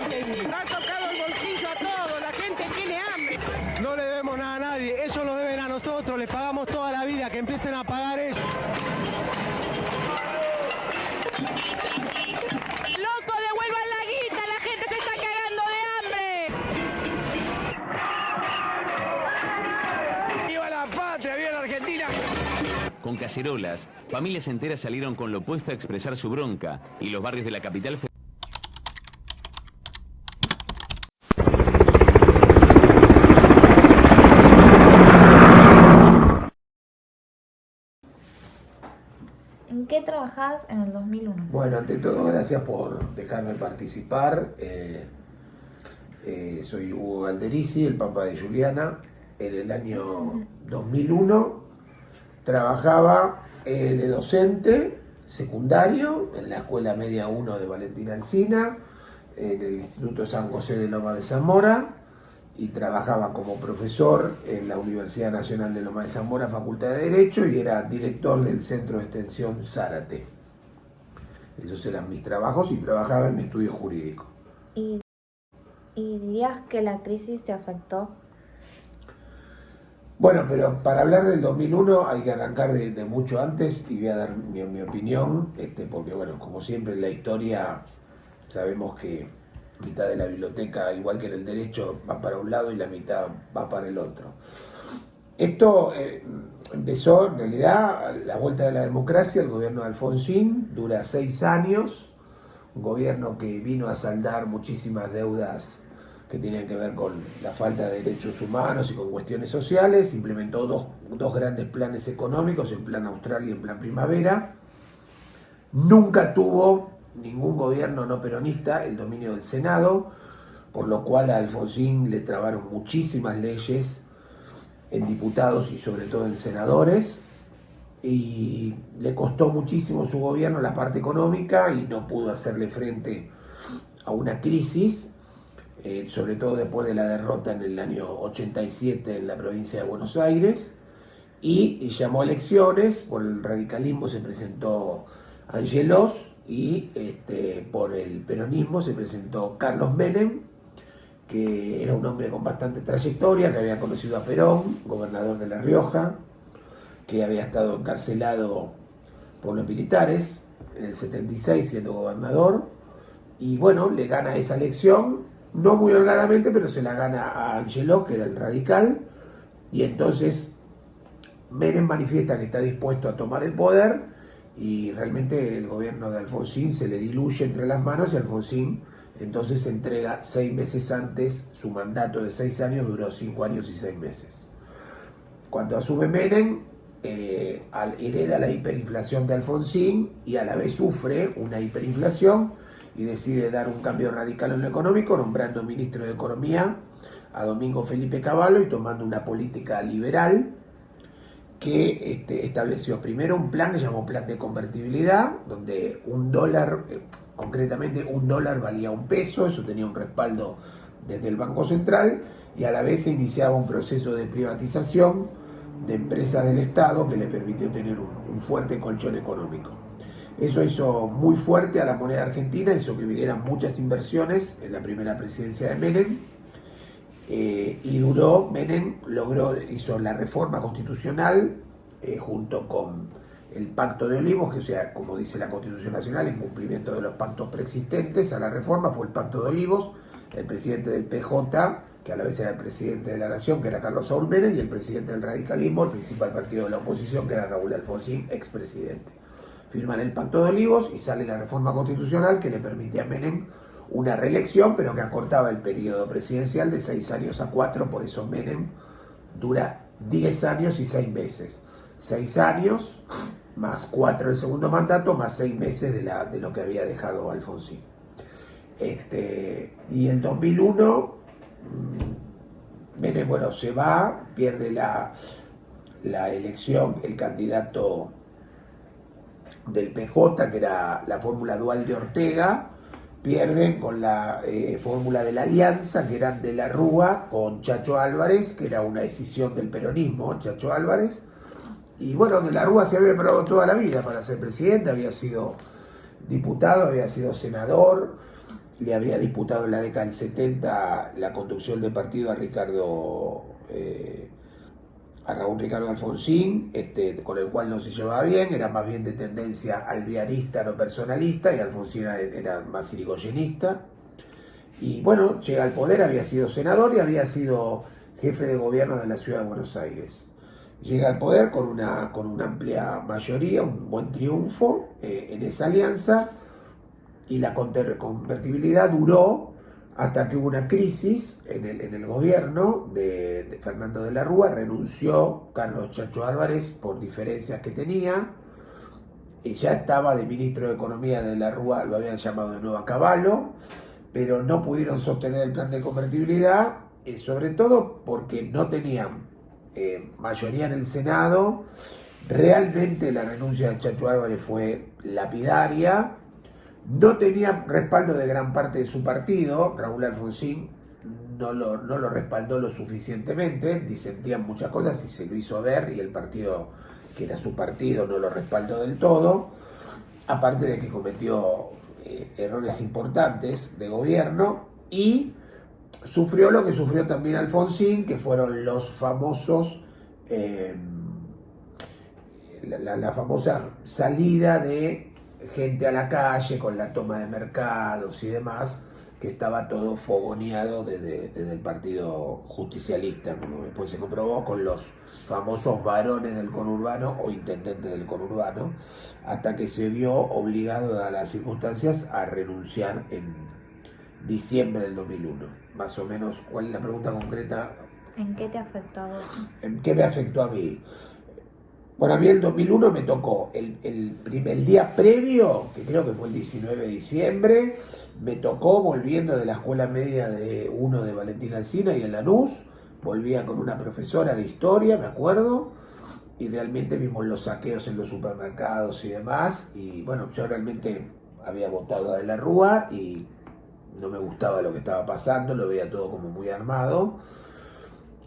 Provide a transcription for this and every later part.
Ha tocado el bolsillo a todos, la gente tiene hambre. No le debemos nada a nadie, ellos lo deben a nosotros, les pagamos toda la vida, que empiecen a pagar ellos. ¡Loco, devuelvan la guita! ¡La gente se está cagando de hambre! ¡Viva la patria, viva la Argentina! Con cacerolas, familias enteras salieron con lo opuesto a expresar su bronca y los barrios de la capital. ¿En qué trabajabas en el 2001? Bueno, ante todo, gracias por dejarme participar. Soy Hugo Galderici, el papá de Juliana. En el año 2001 trabajaba de docente secundario en la Escuela Media 1 de Valentín Alsina, en el Instituto San José de Loma de Zamora, y trabajaba como profesor en la Universidad Nacional de Loma de Zamora, Facultad de Derecho, y era director del Centro de Extensión Zárate. Esos eran mis trabajos y trabajaba en mi estudio jurídico. ¿Y dirías que la crisis te afectó? Bueno, pero para hablar del 2001 hay que arrancar de mucho antes y voy a dar mi opinión, porque bueno, como siempre en la historia sabemos que mitad de la biblioteca, igual que en el derecho, va para un lado y la mitad va para el otro. Esto empezó en realidad a la vuelta de la democracia, el gobierno de Alfonsín, dura 6 años, un gobierno que vino a saldar muchísimas deudas que tenían que ver con la falta de derechos humanos y con cuestiones sociales, implementó dos grandes planes económicos, el Plan Austral y el Plan Primavera. Nunca tuvo ningún gobierno no peronista el dominio del Senado, por lo cual a Alfonsín le trabaron muchísimas leyes en diputados y sobre todo en senadores, y le costó muchísimo su gobierno la parte económica y no pudo hacerle frente a una crisis, sobre todo después de la derrota en el año 87 en la provincia de Buenos Aires, y llamó a elecciones. Por el radicalismo se presentó Angelos y por el peronismo se presentó Carlos Menem, que era un hombre con bastante trayectoria, que había conocido a Perón, gobernador de La Rioja, que había estado encarcelado por los militares en el 76 siendo gobernador, y bueno, le gana esa elección, no muy holgadamente, pero se la gana a Angelos, que era el radical, y entonces Menem manifiesta que está dispuesto a tomar el poder, y realmente el gobierno de Alfonsín se le diluye entre las manos, y Alfonsín entonces se entrega 6 meses antes. Su mandato de 6 años duró 5 años y 6 meses. Cuando asume Menem, hereda la hiperinflación de Alfonsín y a la vez sufre una hiperinflación y decide dar un cambio radical en lo económico, nombrando ministro de Economía a Domingo Felipe Cavallo y tomando una política liberal que estableció primero un plan que llamó Plan de Convertibilidad, donde concretamente un dólar valía un peso, eso tenía un respaldo desde el Banco Central, y a la vez se iniciaba un proceso de privatización de empresas del Estado que le permitió tener un fuerte colchón económico. Eso hizo muy fuerte a la moneda argentina, hizo que vinieran muchas inversiones en la primera presidencia de Menem, y Menem hizo la reforma constitucional junto con el Pacto de Olivos, que, o sea, como dice la Constitución Nacional, en cumplimiento de los pactos preexistentes a la reforma, fue el Pacto de Olivos, el presidente del PJ, que a la vez era el presidente de la Nación, que era Carlos Saúl Menem, y el presidente del radicalismo, el principal partido de la oposición, que era Raúl Alfonsín, expresidente. Firman el Pacto de Olivos y sale la reforma constitucional que le permite a Menem una reelección, pero que acortaba el periodo presidencial de 6 años a 4, por eso Menem dura 10 años y 6 meses. 6 años más 4 del segundo mandato, más 6 meses de lo que había dejado Alfonsín. Y en 2001, Menem, bueno, se va, pierde la elección, el candidato del PJ, que era la fórmula dual de Ortega, pierden con la fórmula de la alianza, que eran de la Rúa con Chacho Álvarez, que era una decisión del peronismo, Chacho Álvarez. Y bueno, de la Rúa se había preparado toda la vida para ser presidente, había sido diputado, había sido senador, le había disputado en la década del 70 la conducción del partido a Raúl Ricardo Alfonsín, con el cual no se llevaba bien, era más bien de tendencia alvearista, no personalista, y Alfonsín era más irigoyenista. Y bueno, llega al poder, había sido senador y había sido jefe de gobierno de la ciudad de Buenos Aires. Llega al poder con una amplia mayoría, un buen triunfo en esa alianza, y la convertibilidad duró hasta que hubo una crisis en el gobierno de Fernando de la Rúa. Renunció Carlos Chacho Álvarez por diferencias que tenía, y ya estaba de ministro de Economía de la Rúa, lo habían llamado de nuevo a caballo, pero no pudieron sostener el plan de convertibilidad, sobre todo porque no tenían mayoría en el Senado. Realmente la renuncia de Chacho Álvarez fue lapidaria. No tenía respaldo de gran parte de su partido. Raúl Alfonsín no lo respaldó lo suficientemente, disentían muchas cosas y se lo hizo ver, y el partido, que era su partido, no lo respaldó del todo, aparte de que cometió errores importantes de gobierno, y sufrió lo que sufrió también Alfonsín, que fueron los famosos, la famosa salida de gente a la calle con la toma de mercados y demás, que estaba todo fogoneado desde el partido justicialista, como después se comprobó, con los famosos varones del conurbano o intendentes del conurbano, hasta que se vio obligado, a las circunstancias, a renunciar en diciembre del 2001. Más o menos, ¿cuál es la pregunta concreta? ¿En qué te afectó a vos? ¿En qué me afectó a mí? Bueno, a mí el 2001 me tocó el día previo, que creo que fue el 19 de diciembre, me tocó volviendo de la escuela media de Valentín Alsina y en Lanús. Volvía con una profesora de historia, me acuerdo, y realmente vimos los saqueos en los supermercados y demás. Y bueno, yo realmente había votado a De la Rúa y no me gustaba lo que estaba pasando, lo veía todo como muy armado.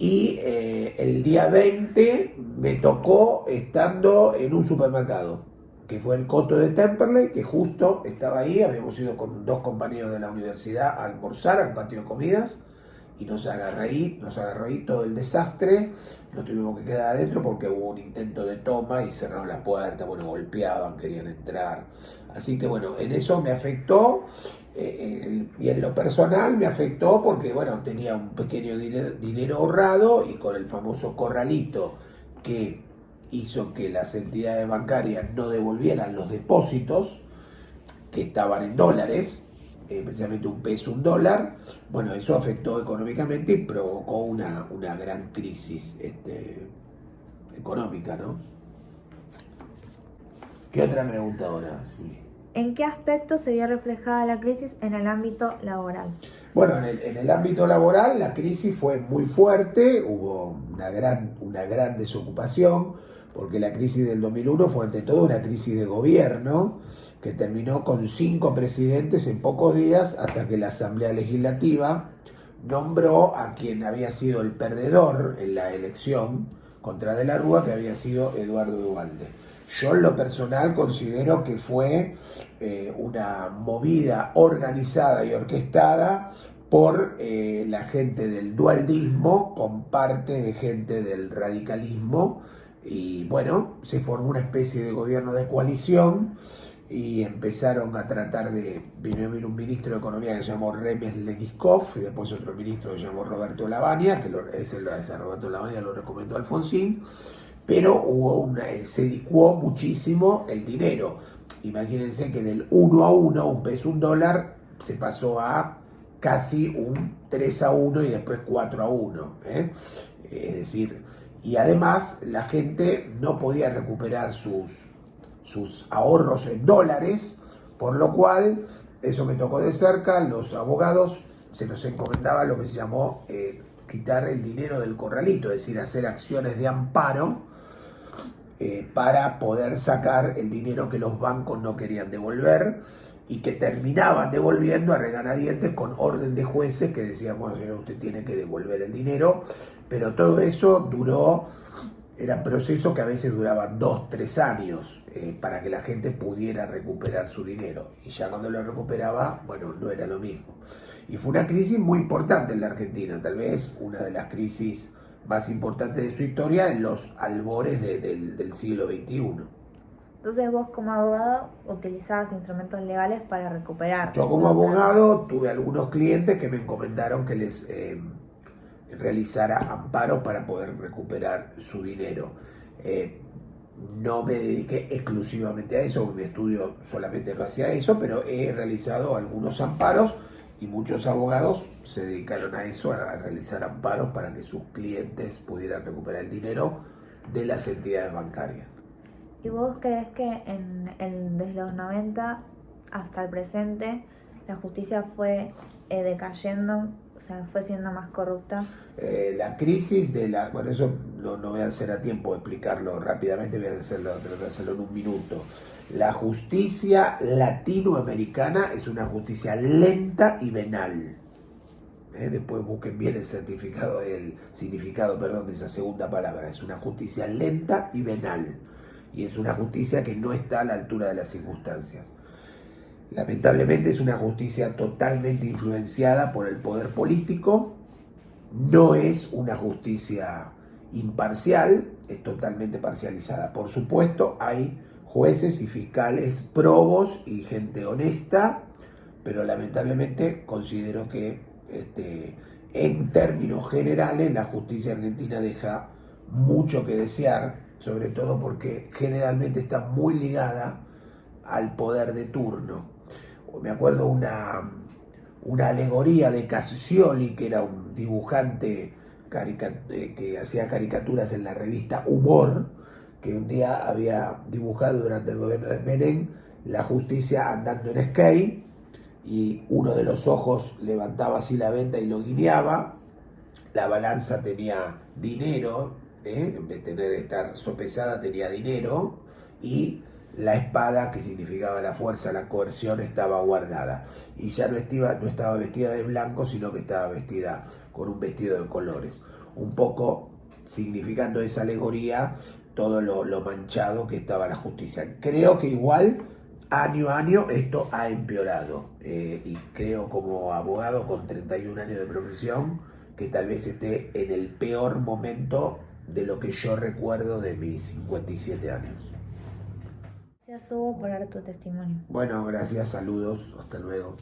Y el día 20 me tocó estando en un supermercado, que fue el Coto de Temperley, que justo estaba ahí. Habíamos ido con 2 compañeros de la universidad a almorzar al patio de comidas, y nos agarró ahí todo el desastre. Nos tuvimos que quedar adentro porque hubo un intento de toma y cerraron la puerta, bueno, golpeaban, querían entrar. Así que bueno, en eso me afectó. Y en lo personal me afectó porque, bueno, tenía un pequeño dinero ahorrado, y con el famoso corralito que hizo que las entidades bancarias no devolvieran los depósitos que estaban en dólares, precisamente un peso, un dólar. Bueno, eso afectó económicamente y provocó una gran crisis económica, ¿no? ¿Qué otra pregunta ahora, Juli? ¿En qué aspecto se vio reflejada la crisis en el ámbito laboral? Bueno, en el ámbito laboral la crisis fue muy fuerte, hubo una gran desocupación, porque la crisis del 2001 fue ante todo una crisis de gobierno, que terminó con 5 presidentes en pocos días, hasta que la Asamblea Legislativa nombró a quien había sido el perdedor en la elección contra De la Rúa, que había sido Eduardo Duhalde. Yo en lo personal considero que fue una movida organizada y orquestada por la gente del dualdismo con parte de gente del radicalismo, y bueno, se formó una especie de gobierno de coalición y empezaron a tratar vino un ministro de Economía que se llamó Remes Leniskov, y después otro ministro que se llamó Roberto Lavagna, que ese Roberto Lavagna lo recomendó Alfonsín. Pero se licuó muchísimo el dinero. Imagínense que del 1 a 1, un peso, un dólar, se pasó a casi un 3 a 1 y después 4 a 1. Es decir, y además la gente no podía recuperar sus ahorros en dólares, por lo cual, eso me tocó de cerca, los abogados se nos encomendaba lo que se llamó quitar el dinero del corralito, es decir, hacer acciones de amparo, para poder sacar el dinero que los bancos no querían devolver y que terminaban devolviendo a regañadientes con orden de jueces que decían, bueno, señor, usted tiene que devolver el dinero. Pero todo eso duró eran procesos que a veces duraban 2, 3 años para que la gente pudiera recuperar su dinero. Y ya cuando lo recuperaba, bueno, no era lo mismo. Y fue una crisis muy importante en la Argentina, tal vez una de las crisis más importantes de su historia en los albores del siglo XXI. Entonces vos como abogado utilizabas instrumentos legales para recuperar. Yo como abogado tuve algunos clientes que me encomendaron que les realizara amparos para poder recuperar su dinero. No me dediqué exclusivamente a eso, mi estudio solamente no hacía eso, pero he realizado algunos amparos y muchos abogados se dedicaron a eso, a realizar amparos para que sus clientes pudieran recuperar el dinero de las entidades bancarias. ¿Y vos crees que desde los 90 hasta el presente la justicia fue decayendo, o sea, fue siendo más corrupta? La crisis bueno, eso no voy a hacer a tiempo de explicarlo rápidamente, voy a tratar de hacerlo en un minuto. La justicia latinoamericana es una justicia lenta y venal. Después busquen bien el significado de esa segunda palabra. Es una justicia lenta y venal. Y es una justicia que no está a la altura de las circunstancias. Lamentablemente es una justicia totalmente influenciada por el poder político. No es una justicia imparcial, es totalmente parcializada. Por supuesto, hay jueces y fiscales probos y gente honesta, pero lamentablemente considero que en términos generales la justicia argentina deja mucho que desear, sobre todo porque generalmente está muy ligada al poder de turno. Me acuerdo una alegoría de Cassioli, que era un dibujante que hacía caricaturas en la revista Humor, que un día había dibujado durante el gobierno de Menem la justicia andando en skate, y uno de los ojos levantaba así la venda y lo guiñaba, la balanza tenía dinero, en vez de estar sopesada tenía dinero, y la espada, que significaba la fuerza, la coerción, estaba guardada. Y ya no estaba vestida de blanco, sino que estaba vestida con un vestido de colores. Un poco significando esa alegoría todo lo manchado que estaba la justicia. Creo que igual, año a año, esto ha empeorado. Y creo, como abogado con 31 años de profesión, que tal vez esté en el peor momento de lo que yo recuerdo de mis 57 años. Gracias, Hugo, por dar tu testimonio. Bueno, gracias, saludos, hasta luego.